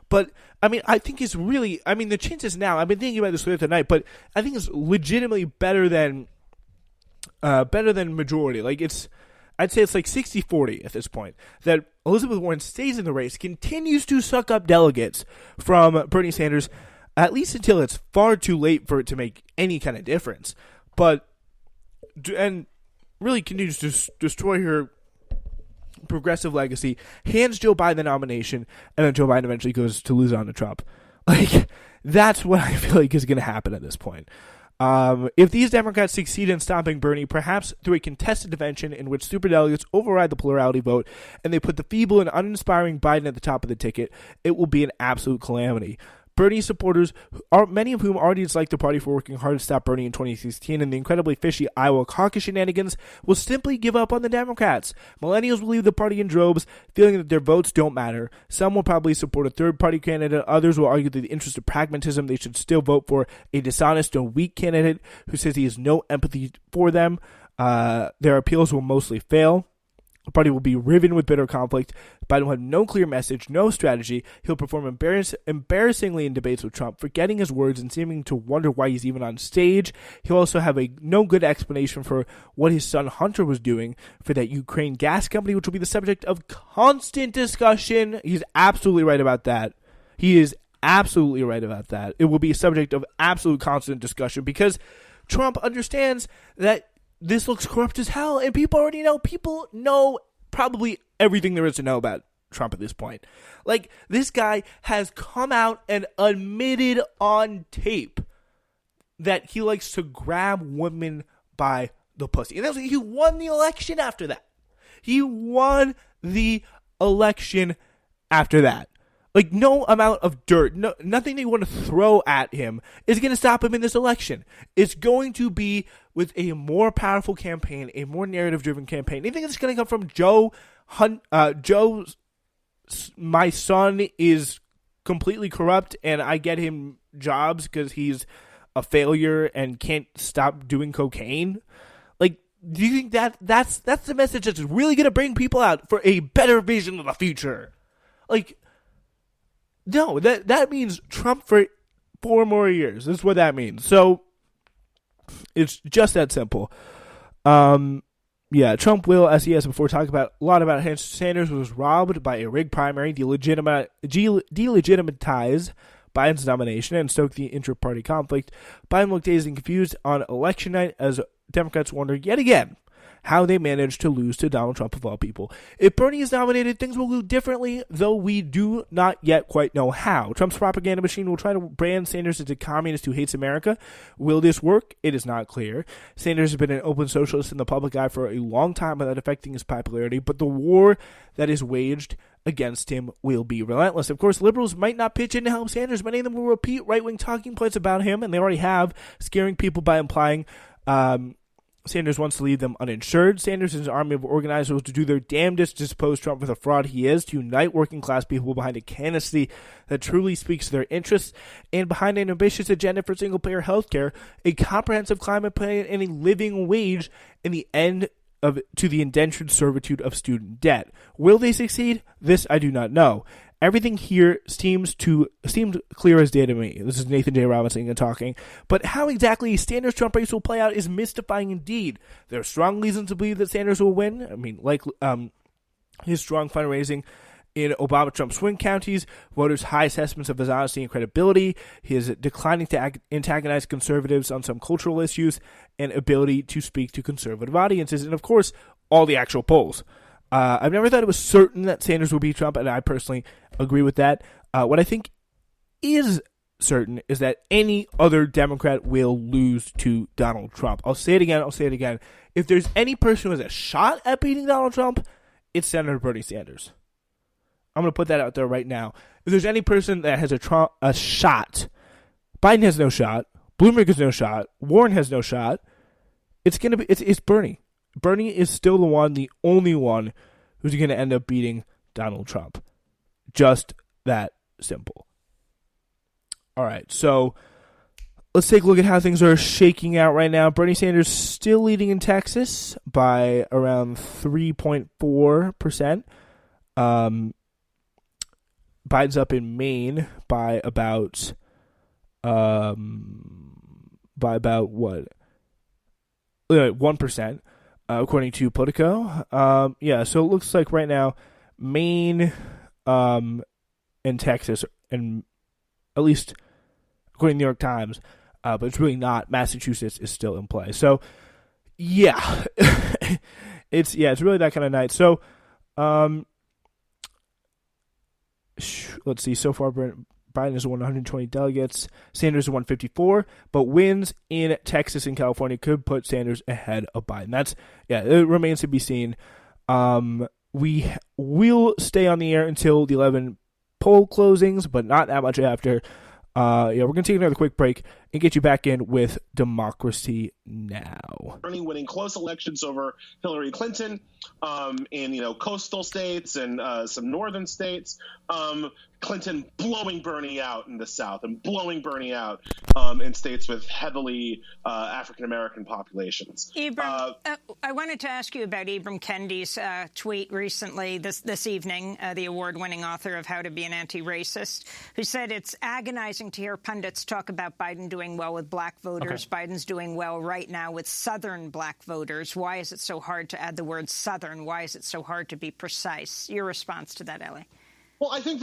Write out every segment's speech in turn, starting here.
But, I mean, I think it's really, I mean, the chances now, I've been thinking about this later tonight, but I think it's legitimately better than majority. Like, I'd say it's like 60-40 at this point, that Elizabeth Warren stays in the race, continues to suck up delegates from Bernie Sanders, at least until it's far too late for it to make any kind of difference. And really continues to destroy her progressive legacy, hands Joe Biden the nomination, and then Joe Biden eventually goes to lose on to Trump. Like, that's what I feel like is going to happen at this point. If these Democrats succeed in stopping Bernie, perhaps through a contested convention in which superdelegates override the plurality vote and they put the feeble and uninspiring Biden at the top of the ticket, it will be an absolute calamity. Bernie supporters, many of whom already disliked the party for working hard to stop Bernie in 2016 and the incredibly fishy Iowa caucus shenanigans, will simply give up on the Democrats. Millennials will leave the party in droves, feeling that their votes don't matter. Some will probably support a third-party candidate. Others will argue that in the interest of pragmatism, they should still vote for a dishonest and weak candidate who says he has no empathy for them. Their appeals will mostly fail. The party will be riven with bitter conflict. Biden will have no clear message, no strategy. He'll perform embarrassingly in debates with Trump, forgetting his words and seeming to wonder why he's even on stage. He'll also have no good explanation for what his son Hunter was doing for that Ukraine gas company, which will be the subject of constant discussion. He's absolutely right about that. He is absolutely right about that. It will be a subject of absolute constant discussion because Trump understands that this looks corrupt as hell, and people already know. People know probably everything there is to know about Trump at this point. Like, this guy has come out and admitted on tape that he likes to grab women by the pussy. And he won the election after that. He won the election after that. Like, no amount of dirt, nothing they want to throw at him is going to stop him in this election. It's going to be with a more powerful campaign, a more narrative-driven campaign. Anything that's going to come from Joe's, my son is completely corrupt, and I get him jobs because he's a failure and can't stop doing cocaine. Like, do you think that's the message that's really going to bring people out for a better vision of the future? Like, no, that means Trump for 4 more years. That's what that means. So it's just that simple. Yeah, Trump will, as he has before, talk a lot about how Sanders was robbed by a rigged primary, delegitimize Biden's nomination, and stoke the inter-party conflict. Biden looked dazed and confused on election night as Democrats wonder yet again how they managed to lose to Donald Trump of all people. If Bernie is nominated, things will go differently, though we do not yet quite know how. Trump's propaganda machine will try to brand Sanders as a communist who hates America. Will this work? It is not clear. Sanders has been an open socialist in the public eye for a long time without affecting his popularity, but the war that is waged against him will be relentless. Of course, liberals might not pitch in to help Sanders. Many of them will repeat right-wing talking points about him, and they already have, scaring people by implying Sanders wants to leave them uninsured. Sanders and his army of organizers will do their damnedest to dispose Trump for the fraud he is, to unite working class people behind a candidacy that truly speaks to their interests, and behind an ambitious agenda for single-payer health care, a comprehensive climate plan, and a living wage, in the end to the indentured servitude of student debt. Will they succeed? This I do not know. Everything here seemed clear as day to me. This is Nathan J. Robinson talking. But how exactly a Sanders-Trump race will play out is mystifying indeed. There are strong reasons to believe that Sanders will win. I mean, like his strong fundraising in Obama-Trump swing counties, voters' high assessments of his honesty and credibility, his declining to antagonize conservatives on some cultural issues, and ability to speak to conservative audiences, and of course, all the actual polls. I've never thought it was certain that Sanders would beat Trump, and I personally agree with that. What I think is certain is that any other Democrat will lose to Donald Trump. I'll say it again. If there's any person who has a shot at beating Donald Trump, it's Senator Bernie Sanders. I'm going to put that out there right now. If there's any person that has a shot, Biden has no shot, Bloomberg has no shot, Warren has no shot, it's Bernie. Bernie is still the only one who's going to end up beating Donald Trump. Just that simple. All right, so let's take a look at how things are shaking out right now. Bernie Sanders still leading in Texas by around 3.4%. Biden's up in Maine by about what 1%, according to Politico. So it looks like right now Maine and Texas, and at least according to the New York Times, but it's really not. Massachusetts is still in play. So yeah, it's really that kind of night. So let's see. So far, Biden has won 120 delegates. Sanders has won 54, but wins in Texas and California could put Sanders ahead of Biden. It remains to be seen. We will stay on the air until the 11 poll closings, but not that much after. We're going to take another quick break and get you back in with Democracy Now! Bernie winning close elections over Hillary Clinton in coastal states and some northern states. Clinton blowing Bernie out in the South and blowing Bernie out in states with heavily African-American populations. Ibram, I wanted to ask you about Ibram Kendi's tweet recently this evening, the award-winning author of How to Be an Anti-Racist, who said it's agonizing to hear pundits talk about Biden doing well with black voters. Okay. Biden's doing well right now with Southern black voters. Why is it so hard to add the word Southern? Why is it so hard to be precise? Your response to that, Ellie? Well, I think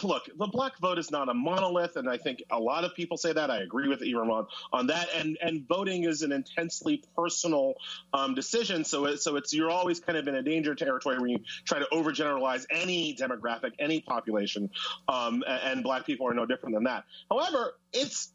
look, the black vote is not a monolith, and I think a lot of people say that. I agree with Ibram on that, and voting is an intensely personal decision. So you're always kind of in a danger territory when you try to overgeneralize any demographic, any population, and black people are no different than that. However, it's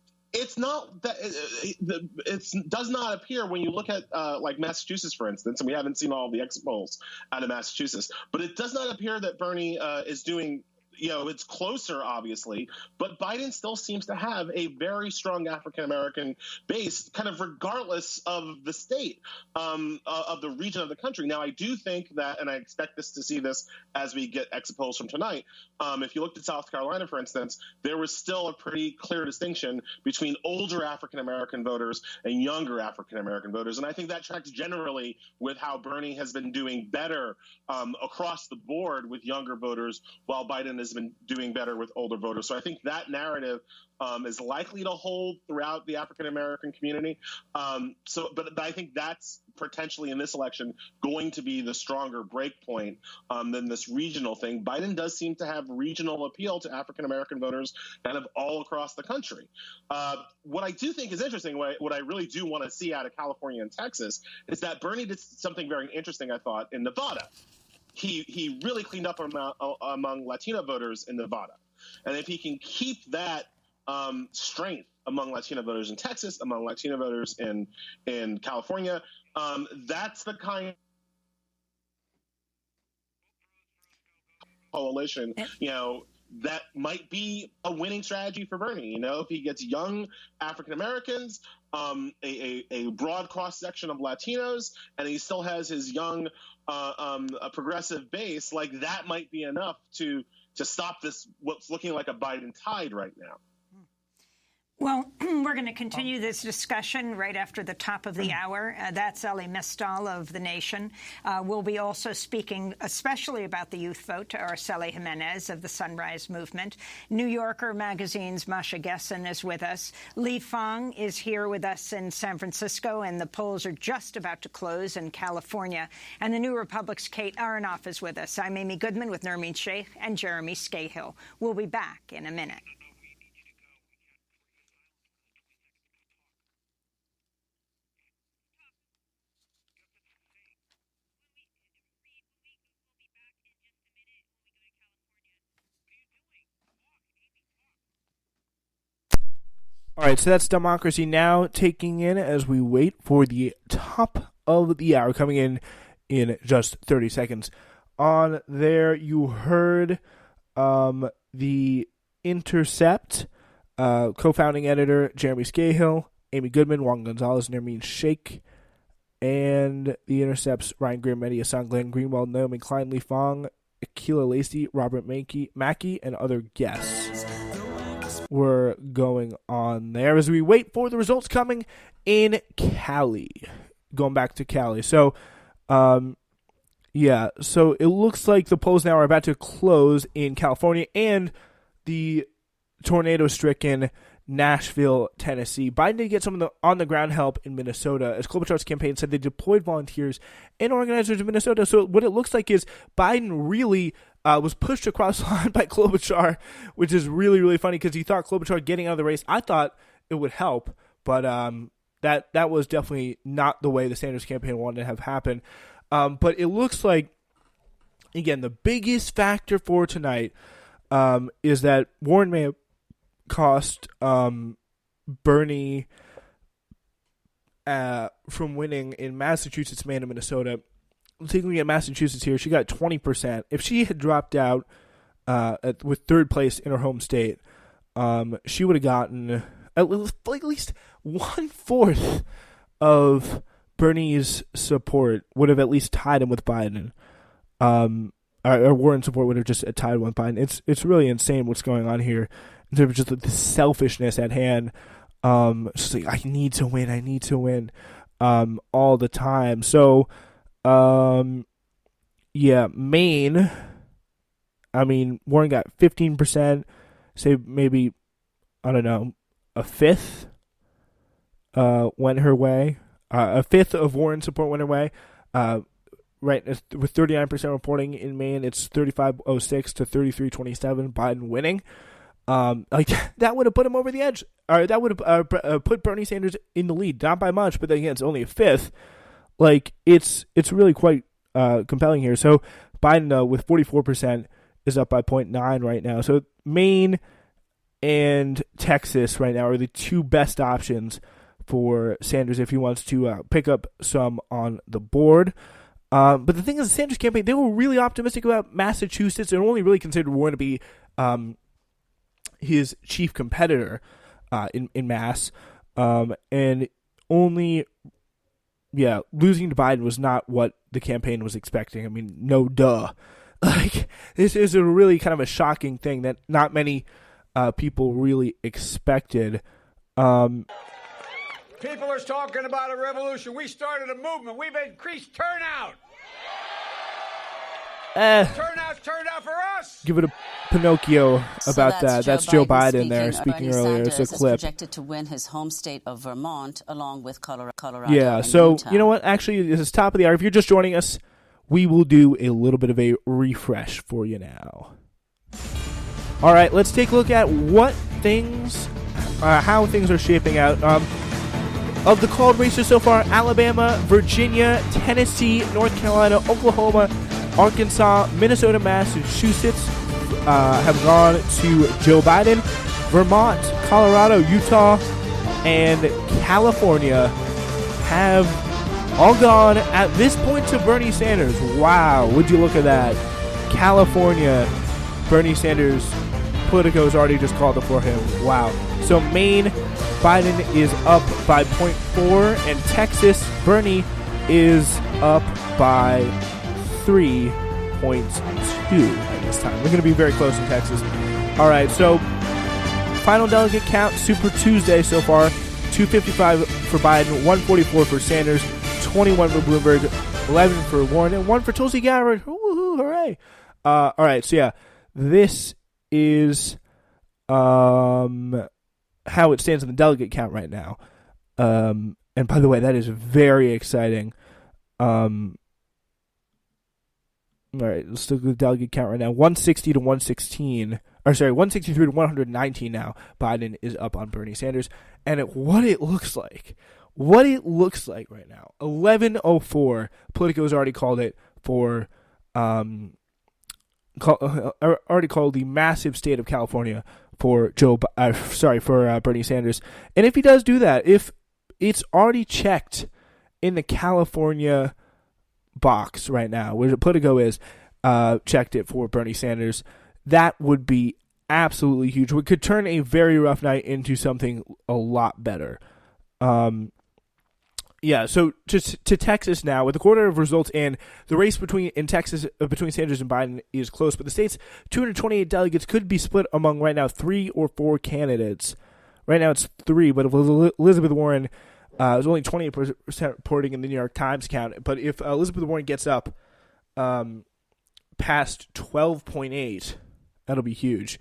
not that it does not appear when you look at like Massachusetts, for instance, and we haven't seen all the exit polls out of Massachusetts, but it does not appear that Bernie is doing. It's closer, obviously, but Biden still seems to have a very strong African-American base, kind of regardless of the state, of the region of the country. Now, I do think that, and I expect to see this as we get exit polls from tonight, if you looked at South Carolina, for instance, there was still a pretty clear distinction between older African-American voters and younger African-American voters. And I think that tracks generally with how Bernie has been doing better across the board with younger voters, while Biden has been doing better with older voters. So I think that narrative is likely to hold throughout the African-American community. But I think that's potentially in this election going to be the stronger break point than this regional thing. Biden does seem to have regional appeal to African-American voters kind of all across the country. What I do think is interesting, what I really do want to see out of California and Texas, is that Bernie did something very interesting, I thought, in Nevada. He really cleaned up among Latino voters in Nevada. And if he can keep that strength among Latino voters in Texas, among Latino voters in California, that's the kind of coalition, that might be a winning strategy for Bernie. If he gets young African Americans, a broad cross section of Latinos, and he still has his young a progressive base, like that might be enough to stop this, what's looking like a Biden tide right now. Well, we're going to continue this discussion right after the top of the hour. That's Elie Mystal of The Nation. We'll be also speaking especially about the youth vote to Araceli Jimenez of the Sunrise Movement. New Yorker Magazine's Masha Gessen is with us. Lee Fang is here with us in San Francisco, and the polls are just about to close in California. And the New Republic's Kate Aronoff is with us. I'm Amy Goodman with Nermeen Sheikh and Jeremy Scahill. We'll be back in a minute. All right, so that's Democracy Now! Taking in as we wait for the top of the hour, coming in just 30 seconds. On there, you heard The Intercept, co-founding editor Jeremy Scahill, Amy Goodman, Juan Gonzalez, Nermeen Sheikh, and The Intercept's Ryan Graham-Meddy, Hassan Glenn Greenwald, Naomi Klein, Lee Fang, Akilah Lacey, Robert Mackey, and other guests were going on there as we wait for the results coming in Cali. Going back to Cali. So, Yeah, so it looks like the polls now are about to close in California and the tornado-stricken Nashville, Tennessee. Biden did get some of the on-the-ground help in Minnesota, as Klobuchar's campaign said they deployed volunteers and organizers in Minnesota. So what it looks like is Biden really was pushed across the line by Klobuchar, which is really, really funny because he thought Klobuchar getting out of the race, I thought it would help, but that was definitely not the way the Sanders campaign wanted to have happen. But it looks like, again, the biggest factor for tonight is that Warren may have cost Bernie from winning in Massachusetts, Maine, and Minnesota. Taking at Massachusetts here, she got 20%. If she had dropped out with third place in her home state, she would have gotten at least 1/4 of Bernie's support, would have at least tied him with Biden. Or Warren's support would have just tied with Biden. It's really insane what's going on here in terms of just like the selfishness at hand. Just like I need to win, all the time. So, yeah, Maine. I mean, Warren got 15%. Say maybe, I don't know, a fifth went her way. A fifth of Warren's support went her way. Right, with 39% reporting in Maine, it's 3506 to 3327. Biden winning. Like that would have put him over the edge. Or that would have put Bernie Sanders in the lead, not by much, but then again, it's only a fifth. Like it's really quite compelling here. So Biden, with 44%, is up by 0.9 right now. So Maine and Texas right now are the two best options for Sanders if he wants to pick up some on the board. But the thing is, the Sanders campaign, they were really optimistic about Massachusetts and only really considered Warren to be his chief competitor in Mass. And only, losing to Biden was not what the campaign was expecting. I mean, no duh. Like, this is a really kind of a shocking thing that not many people really expected. People are talking about a revolution. We started a movement. We've increased turnout. Turnout's turned out for us. Give it a Pinocchio about that. That's Joe Biden there speaking earlier. It's a clip. Is projected to win his home state of Vermont along with Colorado. Yeah, so Utah. You know what? Actually, this is top of the hour. If you're just joining us, we will do a little bit of a refresh for you now. All right, let's take a look at how things are shaping out. Of the called races so far, Alabama, Virginia, Tennessee, North Carolina, Oklahoma, Arkansas, Minnesota, Massachusetts have gone to Joe Biden. Vermont, Colorado, Utah, and California have all gone at this point to Bernie Sanders. Wow, would you look at that? California, Bernie Sanders, Politico's already just called it for him. Wow. So Maine, Biden is up by 0.4, and Texas, Bernie is up by 3.2 at this time. We're going to be very close in Texas. All right, so final delegate count, Super Tuesday so far, 255 for Biden, 144 for Sanders, 21 for Bloomberg, 11 for Warren, and 1 for Tulsi Gabbard. Woo-hoo, hooray. All right, so yeah, this is how it stands in the delegate count right now. And by the way, that is very exciting. All right, let's look at the delegate count right now. 160 to 116. Or sorry, 163 to 119 now. Biden is up on Bernie Sanders. And what it looks like right now. 11:04. Politico has already called it for already called the massive state of California for Bernie Sanders. And if he does do that, if it's already checked in the California box right now, where Politico is checked it for Bernie Sanders, that would be absolutely huge. We could turn a very rough night into something a lot better. Yeah, so to Texas now, with a quarter of results in, the race between Texas between Sanders and Biden is close, but the state's 228 delegates could be split among right now 3 or 4 candidates. Right now it's 3, but if Elizabeth Warren is only 28% reporting in the New York Times count, but if Elizabeth Warren gets up past 12.8, that'll be huge.